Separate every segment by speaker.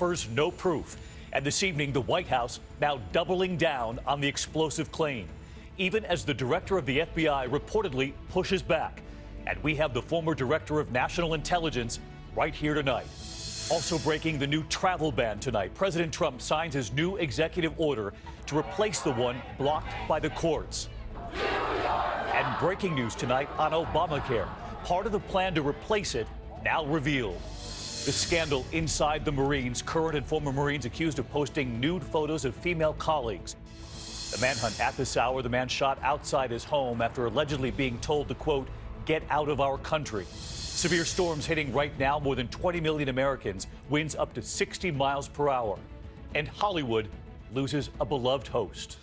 Speaker 1: offers no proof. And this evening, the White House now doubling down on the explosive claim, even as the director of the FBI reportedly pushes back. And we have the former director of national intelligence right here tonight. Also breaking, the new travel ban tonight. President Trump signs his new executive order to replace the one blocked by the courts. And breaking news tonight on Obamacare. Part of the plan to replace it now revealed. The scandal inside the Marines, current and former Marines accused of posting nude photos of female colleagues. The manhunt at this hour, the man shot outside his home after allegedly being told to, quote, get out of our country. Severe storms hitting right now more than 20 million Americans, winds up to 60 miles per hour. And Hollywood loses a beloved host.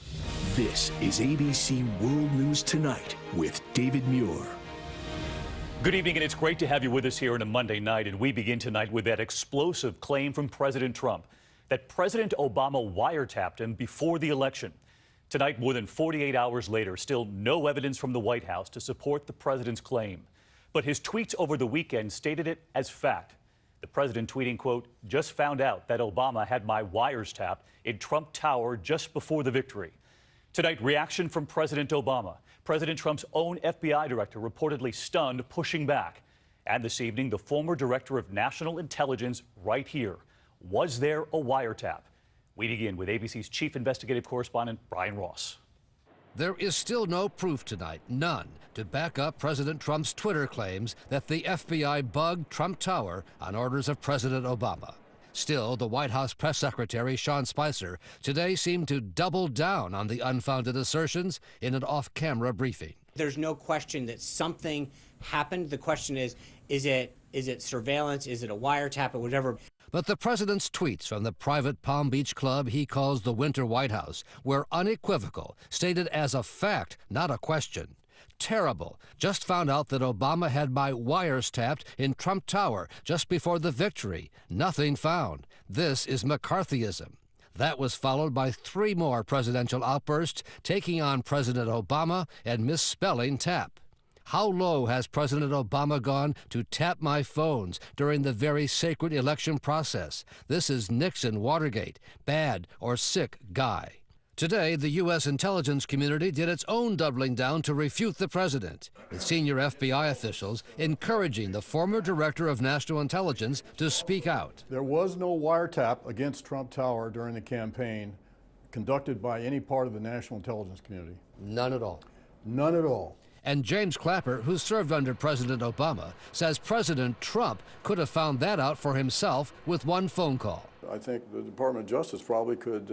Speaker 2: This is ABC World News Tonight with David Muir.
Speaker 1: Good evening, and it's great to have you with us here on a Monday night. And we begin tonight with that explosive claim from President Trump that President Obama wiretapped him before the election. Tonight, more than 48 hours later, still no evidence from the White House to support the president's claim. But his tweets over the weekend stated it as fact. The president tweeting, quote, just found out that Obama had my wires tapped in Trump Tower just before the victory. Tonight, reaction from President Obama. President Trump's own FBI director reportedly stunned, pushing back. And this evening, the former director of national intelligence right here. Was there a wiretap? We begin with ABC's chief investigative correspondent, Brian Ross.
Speaker 3: There is still no proof tonight, none, to back up President Trump's Twitter claims that the FBI bugged Trump Tower on orders of President Obama. Still, the White House press secretary, Sean Spicer, today seemed to double down on the unfounded assertions in an off-camera briefing.
Speaker 4: There's no question that something happened. The question is it surveillance? Is it a wiretap or whatever?
Speaker 3: But the president's tweets from the private Palm Beach club he calls the Winter White House were unequivocal, stated as a fact, not a question. Terrible. Just found out that Obama had my wires tapped in Trump Tower just before the victory. Nothing found. This is McCarthyism. That was followed by 3 more presidential outbursts taking on President Obama and misspelling tap. How low has President Obama gone to tap my phones during the very sacred election process? This is Nixon Watergate, bad or sick guy. Today, the U.S. intelligence community did its own doubling down to refute the president, with senior FBI officials encouraging the former director of national intelligence to speak out.
Speaker 5: There was no wiretap against Trump Tower during the campaign conducted by any part of the national intelligence community.
Speaker 3: None at all.
Speaker 5: None at all.
Speaker 3: And James Clapper, who served under President Obama, says President Trump could have found that out for himself with one phone call.
Speaker 5: I think the Department of Justice probably could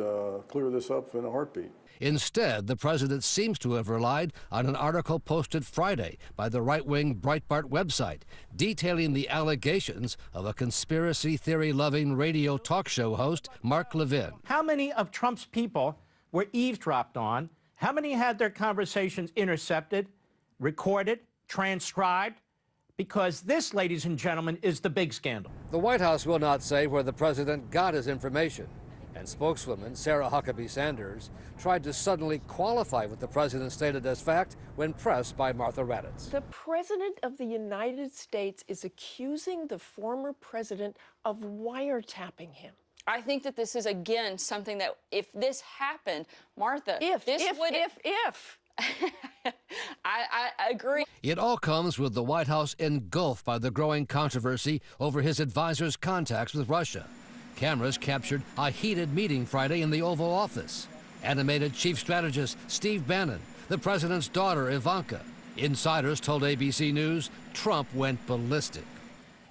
Speaker 5: clear this up in a heartbeat.
Speaker 3: Instead, the president seems to have relied on an article posted Friday by the right-wing Breitbart website, detailing the allegations of a conspiracy theory-loving radio talk show host, Mark Levin.
Speaker 6: How many of Trump's people were eavesdropped on? How many had their conversations intercepted, recorded, transcribed? Because this, ladies and gentlemen, is the big scandal.
Speaker 3: The White House will not say where the president got his information, and spokeswoman Sarah Huckabee Sanders tried to suddenly qualify what the president stated as fact when pressed by Martha Raddatz.
Speaker 7: The president of the United States is accusing the former president of wiretapping him.
Speaker 8: I think that this is, again, something that if this happened, Martha,
Speaker 7: If.
Speaker 8: I agree.
Speaker 3: It all comes with the White House engulfed by the growing controversy over his advisor's contacts with Russia. Cameras captured a heated meeting Friday in the Oval Office. Animated chief strategist Steve Bannon, the president's daughter Ivanka. Insiders told ABC News Trump went ballistic.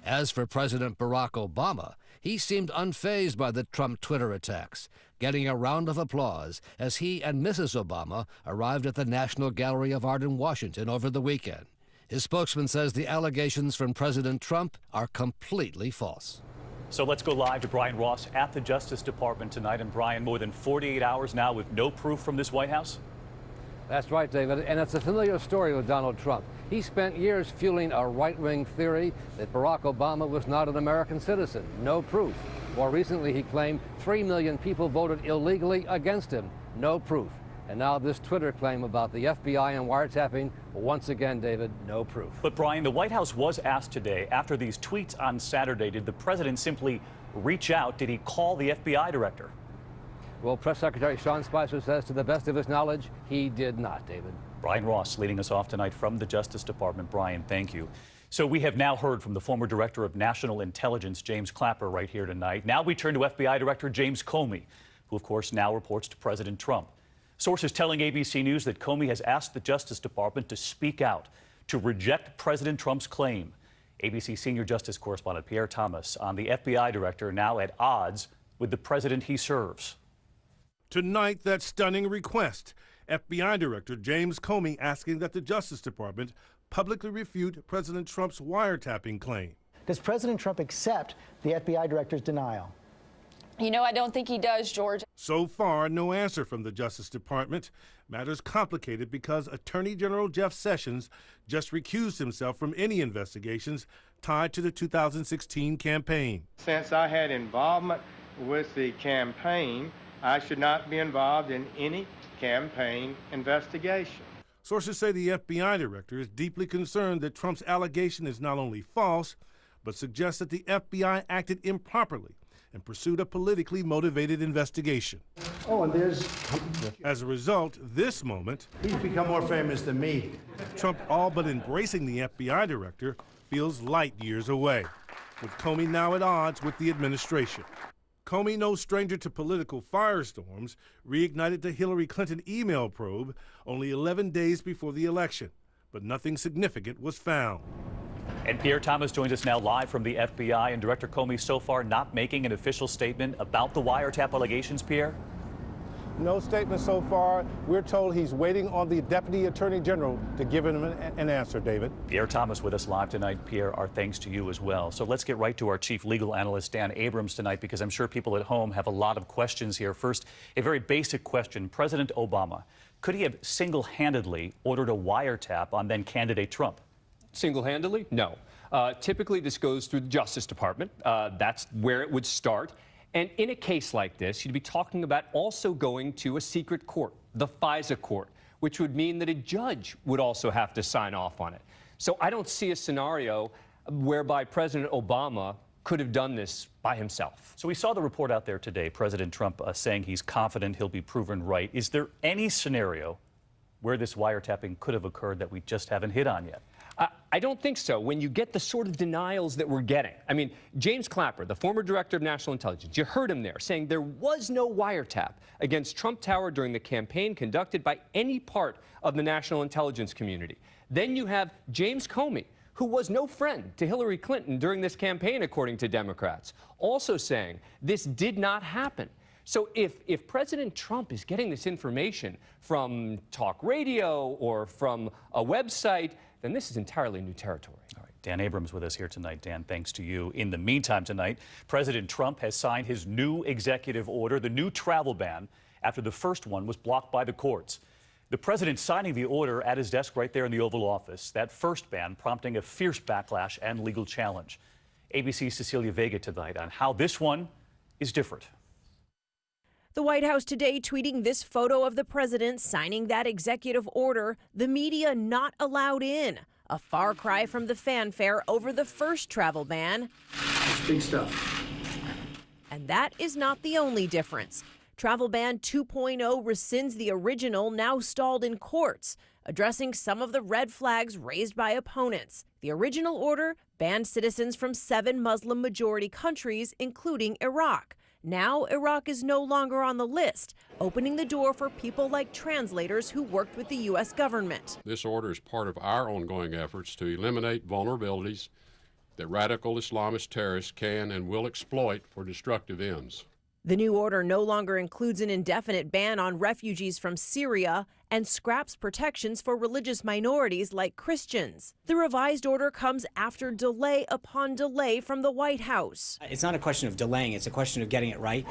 Speaker 3: As for President Barack Obama, he seemed unfazed by the Trump Twitter attacks, getting a round of applause as he and Mrs. Obama arrived at the National Gallery of Art in Washington over the weekend. His spokesman says the allegations from President Trump are completely false.
Speaker 1: So let's go live to Brian Ross at the Justice Department tonight. And Brian, more than 48 hours now with no proof from this White House?
Speaker 9: That's right, David, and it's a familiar story with Donald Trump. He spent years fueling a right-wing theory that Barack Obama was not an American citizen. No proof. More recently, he claimed 3 million people voted illegally against him. No proof. And now this Twitter claim about the FBI and wiretapping, once again, David, no proof.
Speaker 1: But Brian, the White House was asked today, after these tweets on Saturday, did the president simply reach out? Did he call the FBI director?
Speaker 9: Well, Press Secretary Sean Spicer says to the best of his knowledge, he did not, David.
Speaker 1: Brian Ross leading us off tonight from the Justice Department. Brian, thank you. So we have now heard from the former Director of National Intelligence, James Clapper, right here tonight. Now we turn to FBI Director James Comey, who of course now reports to President Trump. Sources telling ABC News that Comey has asked the Justice Department to speak out, to reject President Trump's claim. ABC senior justice correspondent Pierre Thomas on the FBI director now at odds with the president he serves.
Speaker 10: Tonight, that stunning request. FBI Director James Comey asking that the Justice Department publicly refute President Trump's wiretapping claim.
Speaker 11: Does President Trump accept the FBI director's denial?
Speaker 8: You know, I don't think he does, George.
Speaker 10: So far, no answer from the Justice Department. Matters complicated because Attorney General Jeff Sessions just recused himself from any investigations tied to the 2016 campaign.
Speaker 12: Since I had involvement with the campaign, I should not be involved in any campaign investigation.
Speaker 10: Sources say the FBI director is deeply concerned that Trump's allegation is not only false, but suggests that the FBI acted improperly and pursued a politically motivated investigation.
Speaker 13: Oh, and there's...
Speaker 10: As a result, this moment...
Speaker 13: He's become more famous than me.
Speaker 10: Trump all but embracing the FBI director feels light years away, with Comey now at odds with the administration. Comey, no stranger to political firestorms, reignited the Hillary Clinton email probe only 11 days before the election, but nothing significant was found.
Speaker 1: And Pierre Thomas joins us now live from the FBI. And Director Comey so far not making an official statement about the wiretap allegations, Pierre?
Speaker 14: No statement so far. We're told he's waiting on the Deputy Attorney General to give him an answer, David.
Speaker 1: Pierre Thomas with us live tonight. Pierre, our thanks to you as well. So let's get right to our chief legal analyst, Dan Abrams, tonight, because I'm sure people at home have a lot of questions here. First, a very basic question. President Obama, could he have single-handedly ordered a wiretap on then-candidate Trump?
Speaker 15: Single-handedly? No. Typically, this goes through the Justice Department. That's where it would start. And in a case like this, you'd be talking about also going to a secret court, the FISA court, which would mean that a judge would also have to sign off on it. So I don't see a scenario whereby President Obama could have done this by himself.
Speaker 1: So we saw the report out there today, President Trump saying he's confident he'll be proven right. Is there any scenario where this wiretapping could have occurred that we just haven't hit on yet?
Speaker 15: I don't think so. When you get the sort of denials that we're getting. I mean, James Clapper, the former director of national intelligence, you heard him there saying there was no wiretap against Trump Tower during the campaign conducted by any part of the national intelligence community. Then you have James Comey, who was no friend to Hillary Clinton during this campaign, according to Democrats, also saying this did not happen. So if President Trump is getting this information from talk radio or from a website, then this is entirely new territory.
Speaker 1: All right, Dan Abrams with us here tonight. Dan, thanks to you. In the meantime tonight, President Trump has signed his new executive order, the new travel ban, after the first one was blocked by the courts. The president signing the order at his desk right there in the Oval Office, that first ban prompting a fierce backlash and legal challenge. ABC's Cecilia Vega tonight on how this one is different.
Speaker 16: The White House today tweeting this photo of the president signing that executive order, the media not allowed in. A far cry from the fanfare over the first travel ban.
Speaker 13: It's big stuff.
Speaker 16: And that is not the only difference. Travel Ban 2.0 rescinds the original, now stalled in courts, addressing some of the red flags raised by opponents. The original order banned citizens from 7 Muslim-majority countries, including Iraq. Now, Iraq is no longer on the list, opening the door for people like translators who worked with the U.S. government.
Speaker 17: This order is part of our ongoing efforts to eliminate vulnerabilities that radical Islamist terrorists can and will exploit for destructive ends.
Speaker 16: The new order no longer includes an indefinite ban on refugees from Syria and scraps protections for religious minorities like Christians. The revised order comes after delay upon delay from the White House.
Speaker 4: It's not a question of delaying, it's a question of getting it right.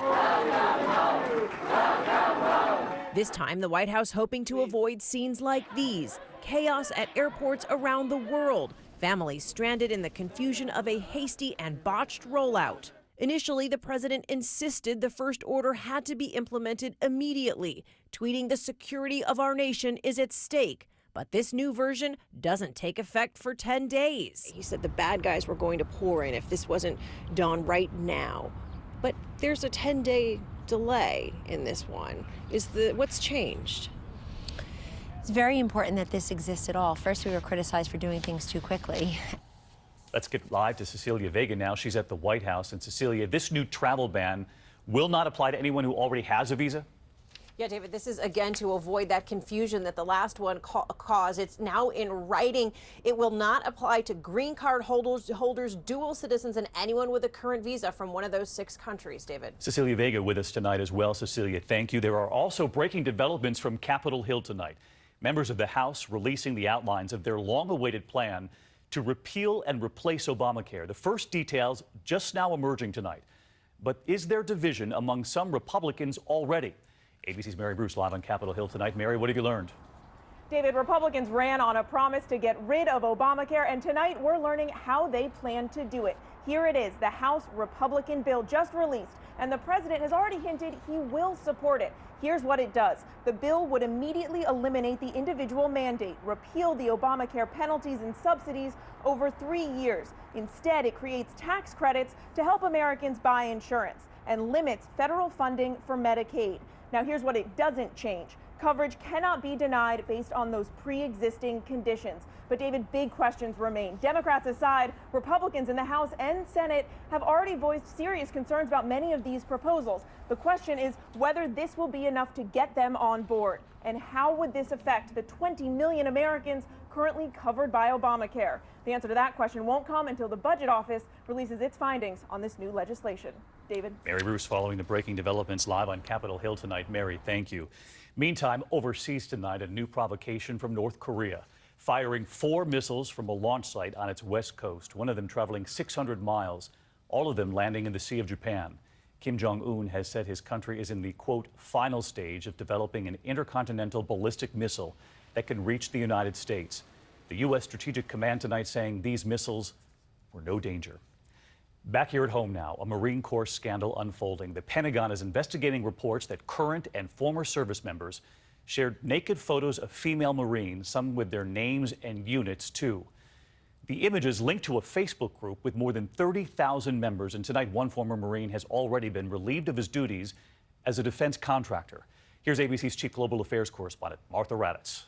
Speaker 16: This time, the White House hoping to avoid scenes like these, chaos at airports around the world, families stranded in the confusion of a hasty and botched rollout. Initially, the president insisted the first order had to be implemented immediately, tweeting the security of our nation is at stake. But this new version doesn't take effect for 10 days.
Speaker 7: He said the bad guys were going to pour in if this wasn't done right now.
Speaker 18: But there's a 10-day delay in this one. What's changed?
Speaker 19: It's very important that this exists at all. First, we were criticized for doing things too quickly.
Speaker 1: Let's get live to Cecilia Vega now. She's at the White House. And Cecilia, this new travel ban will not apply to anyone who already has a visa?
Speaker 16: Yeah, David, this is again to avoid that confusion that the last one caused. It's now in writing. It will not apply to green card holders, dual citizens, and anyone with a current visa from one of those 6 countries, David.
Speaker 1: Cecilia Vega with us tonight as well. Cecilia, thank you. There are also breaking developments from Capitol Hill tonight. Members of the House releasing the outlines of their long-awaited plan to repeal and replace Obamacare. The first details just now emerging tonight. But is there division among some Republicans already? ABC's Mary Bruce live on Capitol Hill tonight. Mary, what have you learned?
Speaker 20: David, Republicans ran on a promise to get rid of Obamacare, and tonight we're learning how they plan to do it. Here it is, the House Republican bill just released, and the president has already hinted he will support it. Here's what it does. The bill would immediately eliminate the individual mandate, repeal the Obamacare penalties and subsidies over 3 years. Instead, it creates tax credits to help Americans buy insurance and limits federal funding for Medicaid. Now, here's what it doesn't change. Coverage cannot be denied based on those pre-existing conditions. But David, big questions remain. Democrats aside, Republicans in the House and Senate have already voiced serious concerns about many of these proposals. The question is whether this will be enough to get them on board. And how would this affect the 20 million Americans currently covered by Obamacare? The answer to that question won't come until the Budget Office releases its findings on this new legislation. David.
Speaker 1: Mary Bruce following the breaking developments live on Capitol Hill tonight. Mary, thank you. Meantime, overseas tonight, a new provocation from North Korea, firing 4 missiles from a launch site on its west coast, one of them traveling 600 miles, all of them landing in the Sea of Japan. Kim Jong-un has said his country is in the, quote, final stage of developing an intercontinental ballistic missile that can reach the United States. The U.S. Strategic Command tonight saying these missiles were no danger. Back here at home now, a Marine Corps scandal unfolding. The Pentagon is investigating reports that current and former service members shared naked photos of female Marines, some with their names and units too. The images linked to a Facebook group with more than 30,000 members, and tonight one former Marine has already been relieved of his duties as a defense contractor. Here's ABC's Chief Global Affairs correspondent, Martha Raddatz.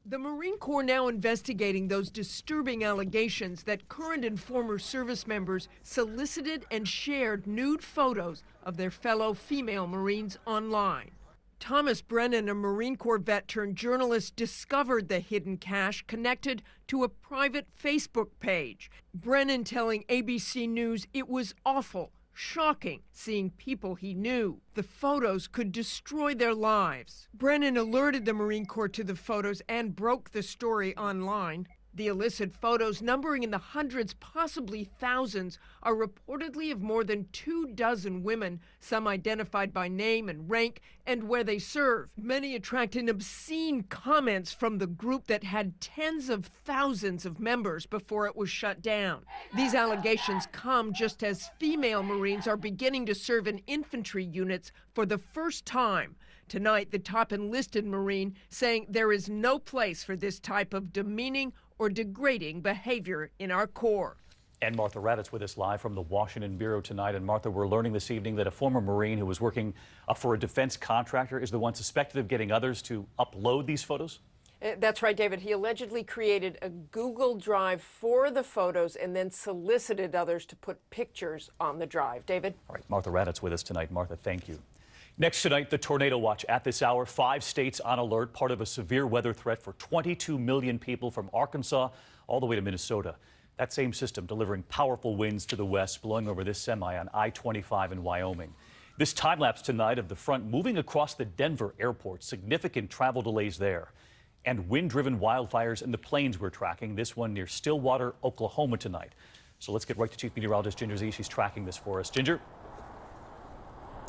Speaker 21: The Marine Corps now investigating those disturbing allegations that current and former service members solicited and shared nude photos of their fellow female Marines online. Thomas Brennan, a Marine Corps vet turned journalist, discovered the hidden cache connected to a private Facebook page. Brennan telling ABC News it was awful, shocking, seeing people he knew. The photos could destroy their lives. Brennan alerted the Marine Corps to the photos and broke the story online. The illicit photos, numbering in the hundreds, possibly thousands, are reportedly of more than 24 women, some identified by name and rank and where they serve. Many attracting obscene comments from the group that had tens of thousands of members before it was shut down. These allegations come just as female Marines are beginning to serve in infantry units for the first time. Tonight, the top enlisted Marine saying there is no place for this type of demeaning or degrading behavior in our Corps.
Speaker 1: And Martha Raddatz with us live from the Washington Bureau tonight. And Martha, we're learning this evening that a former Marine who was working for a defense contractor is the one suspected of getting others to upload these photos?
Speaker 7: That's right, David. He allegedly created a Google Drive for the photos and then solicited others to put pictures on the drive. David?
Speaker 1: All right, Martha Raddatz with us tonight. Martha, thank you. Next tonight, the tornado watch at this hour. 5 states on alert, part of a severe weather threat for 22 million people from Arkansas all the way to Minnesota. That same system delivering powerful winds to the west, blowing over this semi on I-25 in Wyoming. This time-lapse tonight of the front moving across the Denver airport. Significant travel delays there. And wind-driven wildfires in the plains we're tracking. This one near Stillwater, Oklahoma tonight. So let's get right to Chief Meteorologist Ginger Z. She's tracking this for us. Ginger?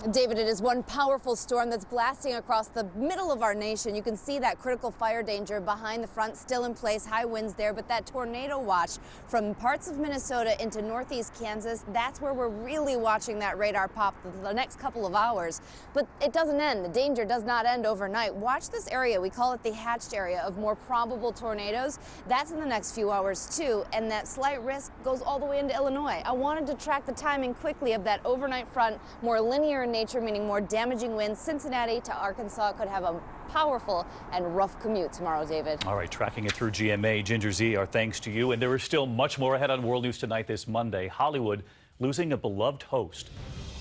Speaker 2: David, it is one powerful storm that's blasting across the middle of our nation. You can see that critical fire danger behind the front still in place, high winds there, but that tornado watch from parts of Minnesota into northeast Kansas, that's where we're really watching that radar pop the next couple of hours. But it doesn't end. The danger does not end overnight. Watch this area. We call it the hatched area of more probable tornadoes. That's in the next few hours too, and that slight risk goes all the way into Illinois. I wanted to track the timing quickly of that overnight front, more linear in nature, meaning more damaging winds. Cincinnati to Arkansas could have a powerful and rough commute tomorrow, David.
Speaker 1: All right, tracking it through GMA. Ginger Z, our thanks to you. And there is still much more ahead on World News Tonight this Monday. Hollywood losing a beloved host.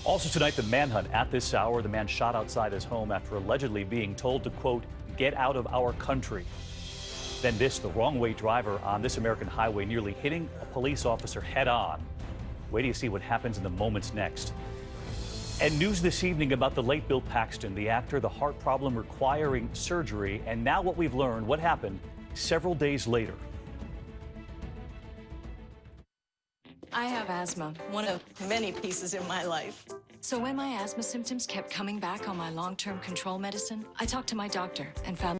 Speaker 1: Also tonight, the manhunt at this hour. The man shot outside his home after allegedly being told to, quote, get out of our country. Then this, the wrong-way driver on this American highway nearly hitting a police officer head-on. Wait till you see what happens in the moments next. And news this evening about the late Bill Paxton, the actor, the heart problem requiring surgery, and now what we've learned, what happened several days later.
Speaker 22: I have asthma, one of many pieces in my life. So when my asthma symptoms kept coming back on my long-term control medicine, I talked to my doctor and found